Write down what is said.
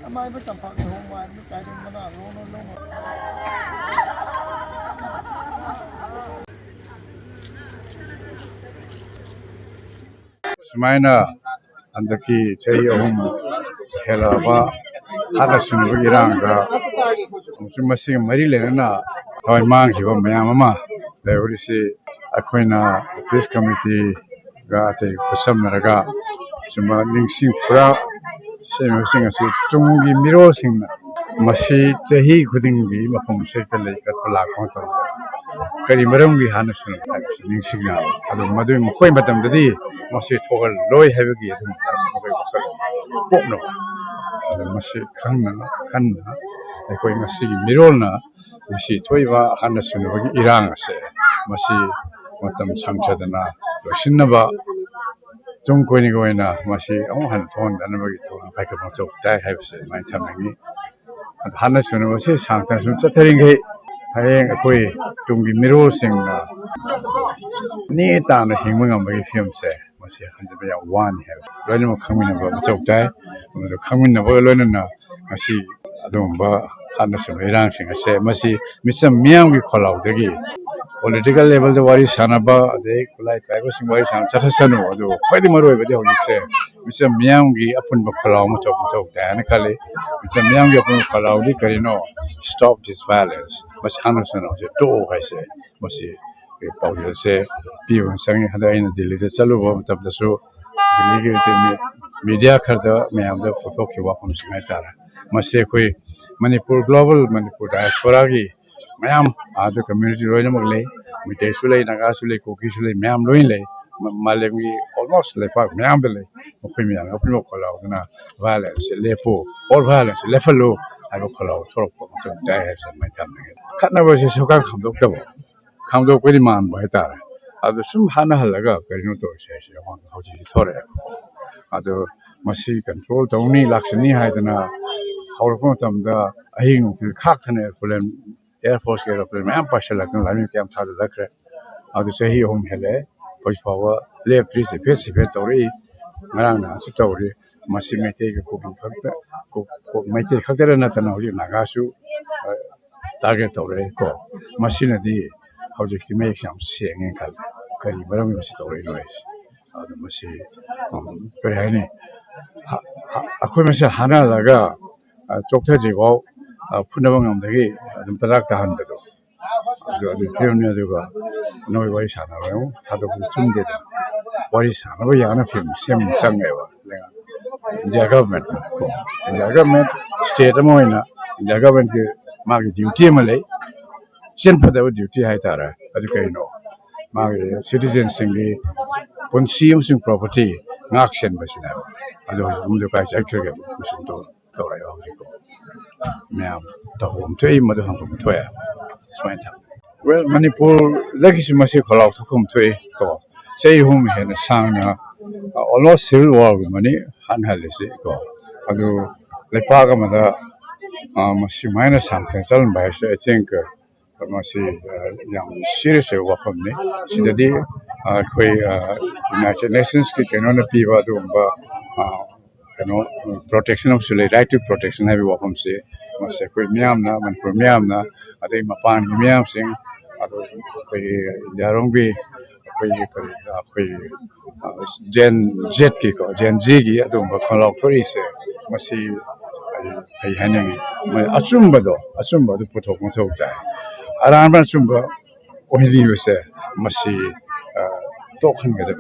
Mai mới tầm phẳng hôm qua mới cái trong nó luôn Semaina andaki cai helaba hada sunu iranga masi mari lena thoi mang hiba mayam ama leurisi akoina press committee ga te kusam naraga suma ningsing pura same sing asi tungi miro sing masi chahi khudingi mapam sesale ka pala ko to kari maram gi hana sunu ningsing na adu madu mkhoi matam dadi masi thogal loi habagi thum mkhoi bakal popno masi khangna koi masi mirol na masi thoiwa hana sunu bagi irang ase masi matam samchadana losinaba 좀 거니 거이나 맛이 한 돈 다는 거기 또 밖에 못 다 해서 많이 타면이 하나 쓰는 것이 상당 좀 쩌터린 게 하행 거의 동기 미로생나 니 땅의 힘은 안 먹이 피움세 맛이 한 집에 원 해. 그러니 뭐 강민은 뭐 적다. 뭐 강민은 뭐 얼른 맛이 아동 뭐 하나 쓰는 이랑 생각세 맛이 미선 미양이 콜라우되기 political level the wari sanaba de kulai paigo sing wari san chathasanu adu khoi maro be de hojse misa miyangi apun ba khalaw mo tok dan khale misa miyangi apun khalaw di karino stop this violence mas hanu sano je to gaise masi paul se piu sang hada in delhi de chalu bo tab da so delhi ge te media kharda mayam da photo ki wa khum singai tara masi khoi manipur global manipur diaspora gi mayam adu community roina magle mite sulai naga sulai koki sulai mayam loin le malemi almost le pak mayam le khoi mayam apno kholaw na violence lepo all violence lefalo ai kholaw thorok ko so dai have some my time khatna ba se soka khamdok ta bo khamdok ko di man ba ta adu sum hana halaga perino to se hon hoji si thore adu masi control tawni laksani haidana hawrko tamda ahing khak thane problem Air Force aeroplane में हम पास लगते हैं line के हम था लग रहे अब तो सही होम है ले कुछ पावर ले प्री से फेस तो रही मेरा ना तो रही मसी में ते को खक्त को में ते खक्त रहना था ना हो जी नागासु टारगेट तो रही को मसी ने दी हो जी कि मैं एक शाम सेंगे कल करी बड़ा में मसी तो रही नॉइस अब मसी पर है नहीं अकोई में से हाना लगा चौथा जीवाओ 푸나방 남들이 좀 따라다 한데도 아주 배우냐도가 너희 와이 사나봐요 다도 그 준대도 와이 사나봐 야나 film 셈상해와 내가 government state 모이나 government 그 마기 duty 말래 신파도 duty 하이다라 아주 그이노 마기 citizen 생기 본시음승 property ngaksen basina 아주 문제가 잘결게 무슨 또 돌아요 하고 Ma'am, the home to a mother home to a spine. Well, Manipur, legacy must allow to come to a go. Say whom he had a sang, almost civil war with money, unhealthy go. Although the Pagamada must minus something, selling by, I think, must young serious work on me. See the day, United Nations can only be what protection of Sule, right to protection have you welcome say, must say, Miamna, and for Miamna, I think Mapan, Miam sing, Yarongbi, Jen Jetkiko, Jen Ziggy, I don't know, Colloquy say, must see a hanging, my Asumba, the Potoko Tota. Aramba Sumba, only you say, must see talking with the